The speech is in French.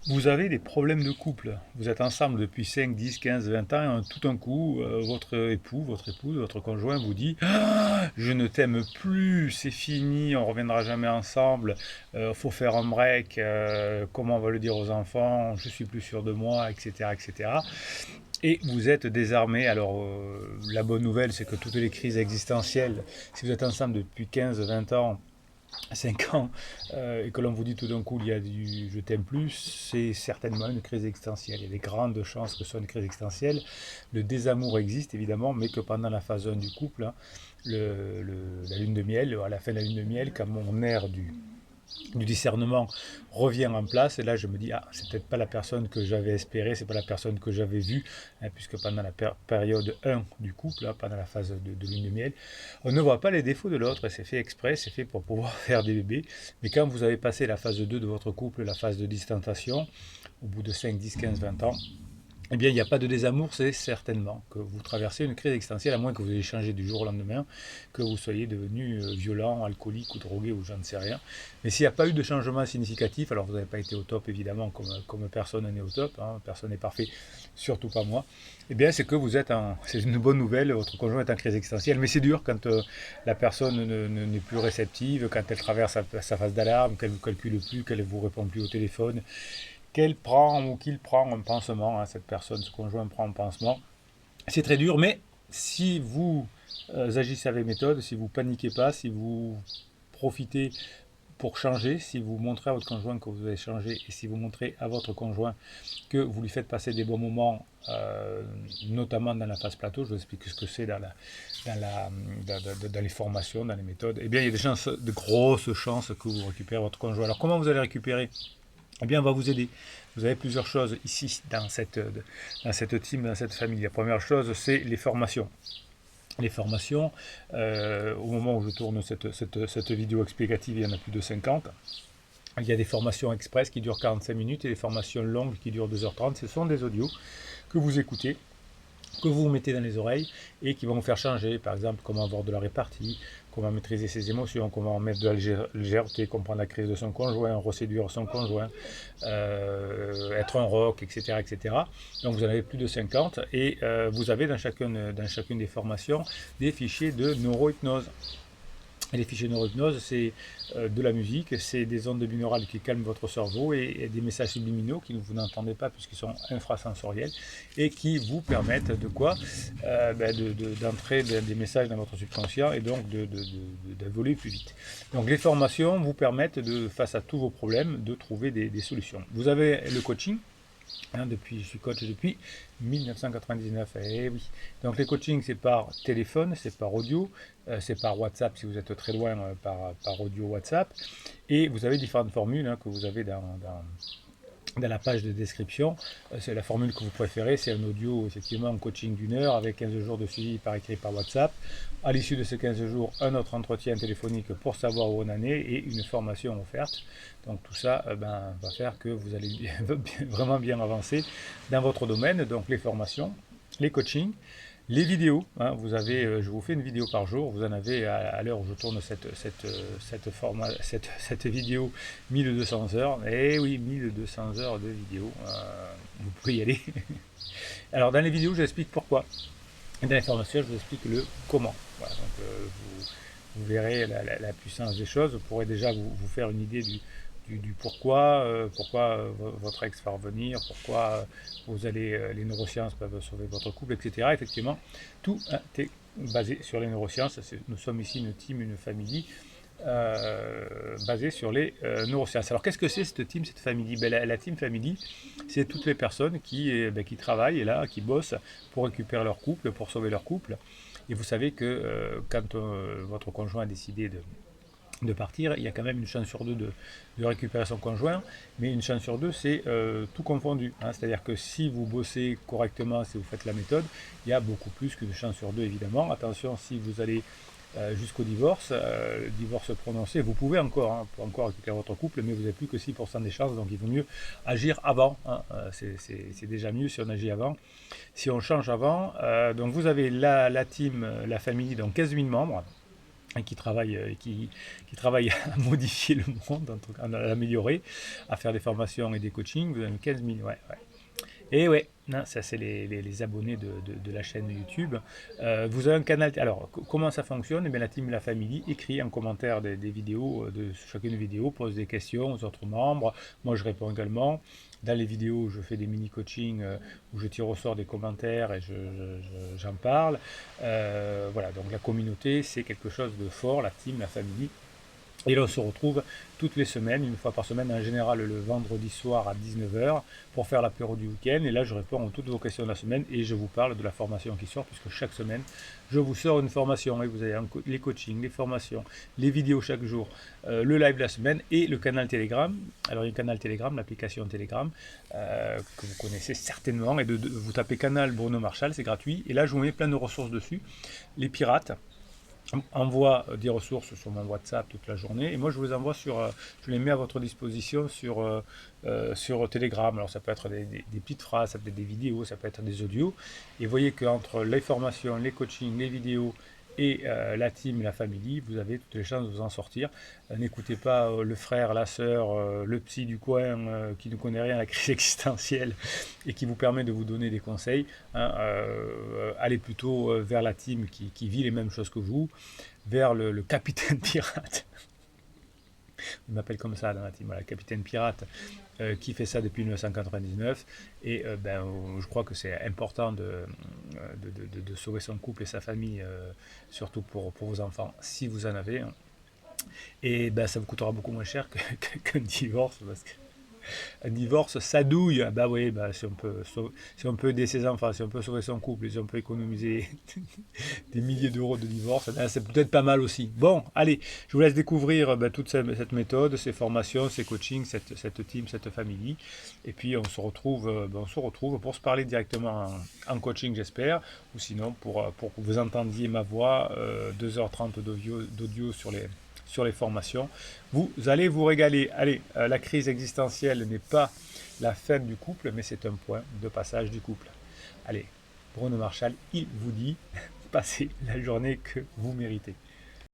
Vous avez des problèmes de couple. Vous êtes ensemble depuis 5, 10, 15, 20 ans, et tout d'un coup, votre époux, votre épouse, votre conjoint vous dit ah, je ne t'aime plus, c'est fini, on reviendra jamais ensemble, faut faire un break, comment on va le dire aux enfants, je suis plus sûr de moi, etc. etc. Et vous êtes désarmé. Alors, la bonne nouvelle, c'est que toutes les crises existentielles, si vous êtes ensemble depuis 15, 20 ans, 5 ans, et que l'on vous dit tout d'un coup il y a du je t'aime plus, c'est certainement une crise existentielle. Il y a des grandes chances que ce soit une crise existentielle. Le désamour existe évidemment, mais que pendant la phase 1 du couple, hein, la lune de miel, à la fin de la lune de miel, quand mon air du discernement revient en place, et là je me dis ah c'est peut-être pas la personne que j'avais espérée, c'est pas la personne que j'avais vue, hein, puisque pendant la période 1 du couple, hein, pendant la phase de lune de miel, on ne voit pas les défauts de l'autre, et c'est fait exprès, c'est fait pour pouvoir faire des bébés. Mais quand vous avez passé la phase 2 de votre couple, la phase de distanciation, au bout de 5, 10, 15, 20 ans, eh bien, il n'y a pas de désamour, c'est certainement que vous traversez une crise existentielle, à moins que vous ayez changé du jour au lendemain, que vous soyez devenu violent, alcoolique ou drogué ou je ne sais rien. Mais s'il n'y a pas eu de changement significatif, alors vous n'avez pas été au top évidemment, comme personne n'est au top, hein, personne n'est parfait, surtout pas moi, eh bien c'est que vous êtes c'est une bonne nouvelle, votre conjoint est en crise existentielle, mais c'est dur quand la personne n'est plus réceptive, quand elle traverse sa phase d'alarme, qu'elle ne vous calcule plus, qu'elle ne vous répond plus au téléphone, qu'elle prend ou qu'il prend un pansement, hein, cette personne, ce conjoint prend un pansement. C'est très dur, mais si vous agissez avec méthode, si vous paniquez pas, si vous profitez pour changer, si vous montrez à votre conjoint que vous avez changé et si vous montrez à votre conjoint que vous lui faites passer des bons moments, notamment dans la phase plateau, je vous explique ce que c'est dans les formations, dans les méthodes, eh bien il y a des chances, de grosses chances que vous récupérez votre conjoint. Alors comment vous allez récupérer? Eh bien, on va vous aider. Vous avez plusieurs choses ici, dans cette team, dans cette famille. La première chose, c'est les formations. Les formations, au moment où je tourne cette vidéo explicative, il y en a plus de 50. Il y a des formations express qui durent 45 minutes et des formations longues qui durent 2h30. Ce sont des audios que vous écoutez, que vous mettez dans les oreilles et qui vont vous faire changer. Par exemple, comment avoir de la répartie, comment maîtriser ses émotions, comment mettre de la légèreté, comprendre la crise de son conjoint, reséduire son conjoint, être un rock, etc., etc. Donc vous en avez plus de 50 et vous avez dans chacune des formations des fichiers de neurohypnose. Et les fichiers neurohypnose, c'est de la musique, c'est des ondes binaurales qui calment votre cerveau et des messages subliminaux qui vous n'entendez pas puisqu'ils sont infrasensoriels et qui vous permettent de quoi d'entrer des messages dans votre subconscient et donc d'évoluer plus vite. Donc les formations vous permettent, face à tous vos problèmes, de trouver des solutions. Vous avez le coaching. Hein, je suis coach depuis 1999. Et oui. Donc les coachings, c'est par téléphone, c'est par audio, c'est par WhatsApp si vous êtes très loin, par audio WhatsApp. Et vous avez différentes formules, hein, que vous avez dans la page de description. C'est la formule que vous préférez, c'est un audio, effectivement, un coaching d'1 heure avec 15 jours de suivi par écrit par WhatsApp. À l'issue de ces 15 jours, un autre entretien téléphonique pour savoir où on en est et une formation offerte. Donc tout ça va faire que vous allez vraiment bien avancer dans votre domaine. Donc les formations, les coachings, les vidéos, hein, je vous fais une vidéo par jour, vous en avez à l'heure où je tourne cette vidéo 1200 heures, et oui, 1200 heures de vidéo, vous pouvez y aller. Alors dans les vidéos, j'explique pourquoi, et dans les formations, je vous explique le comment. Voilà, donc vous verrez la puissance des choses, vous pourrez déjà vous faire une idée du pourquoi votre ex va revenir, pourquoi les neurosciences peuvent sauver votre couple, etc. Effectivement, tout est basé sur les neurosciences. Nous sommes ici une team, une famille basée sur les neurosciences. Alors qu'est-ce que c'est cette team, cette famille? La team family, c'est toutes les personnes qui travaillent et là, qui bossent pour récupérer leur couple, pour sauver leur couple. Et vous savez que quand votre conjoint a décidé de partir, il y a quand même une chance sur deux de récupérer son conjoint, mais une chance sur deux, c'est tout confondu, hein. C'est-à-dire que si vous bossez correctement, si vous faites la méthode, il y a beaucoup plus qu'une chance sur deux, évidemment. Attention, si vous allez jusqu'au divorce, divorce prononcé, vous pouvez encore récupérer votre couple, mais vous n'avez plus que 6% des chances, donc il vaut mieux agir avant, hein. C'est déjà mieux si on agit avant, si on change avant. Donc vous avez la team, la famille, donc 15 000 membres. et qui travaille à modifier le monde, en tout cas, à l'améliorer, à faire des formations et des coachings. Vous avez 15 000, ouais, ouais. Et ouais, non, ça c'est les abonnés de la chaîne YouTube. Vous avez un canal. Alors, comment ça fonctionne? Eh bien, la team La Family écrit en commentaire des vidéos, de chacune des vidéos, pose des questions aux autres membres. Moi, je réponds également. Dans les vidéos, je fais des mini-coachings où je tire au sort des commentaires et j'en parle. Voilà, donc la communauté, c'est quelque chose de fort, la team, la famille. Et là, on se retrouve toutes les semaines, une fois par semaine, en général le vendredi soir à 19h, pour faire l'apéro du week-end. Et là, je réponds à toutes vos questions de la semaine et je vous parle de la formation qui sort, puisque chaque semaine, je vous sors une formation. Et vous avez les coachings, les formations, les vidéos chaque jour, le live de la semaine et le canal Telegram. Alors, il y a le canal Telegram, l'application Telegram, que vous connaissez certainement. Et vous tapez canal Bruno Marchal, c'est gratuit. Et là, je vous mets plein de ressources dessus. Les pirates envoie des ressources sur mon WhatsApp toute la journée et moi je vous les envoie je les mets à votre disposition sur Telegram. Alors ça peut être des petites phrases, ça peut être des vidéos, ça peut être des audios. Et vous voyez qu'entre les formations, les coachings, les vidéos et la team, la famille, vous avez toutes les chances de vous en sortir. N'écoutez pas le frère, la sœur, le psy du coin qui ne connaît rien à la crise existentielle et qui vous permet de vous donner des conseils. Hein, allez plutôt vers la team qui vit les mêmes choses que vous, vers le capitaine pirate. On m'appelle comme ça dans la team, voilà, capitaine pirate, qui fait ça depuis 1999. Et je crois que c'est important de sauver son couple et sa famille, surtout pour vos enfants, si vous en avez. Et ça vous coûtera beaucoup moins cher qu'un divorce, parce que un divorce, ça douille. Bah oui, si on peut aider ses enfants, si on peut sauver son couple, si on peut économiser des milliers d'euros de divorce, c'est peut-être pas mal aussi. Bon, allez, je vous laisse découvrir toute cette méthode, ces formations, ces coachings, cette team, cette famille. Et puis on se retrouve pour se parler directement en coaching, j'espère, ou sinon pour que vous entendiez ma voix, 2h30 d'audio sur les formations. Vous allez vous régaler. Allez, la crise existentielle n'est pas la fin du couple, mais c'est un point de passage du couple. Allez, Bruno Marchal, il vous dit, passez la journée que vous méritez.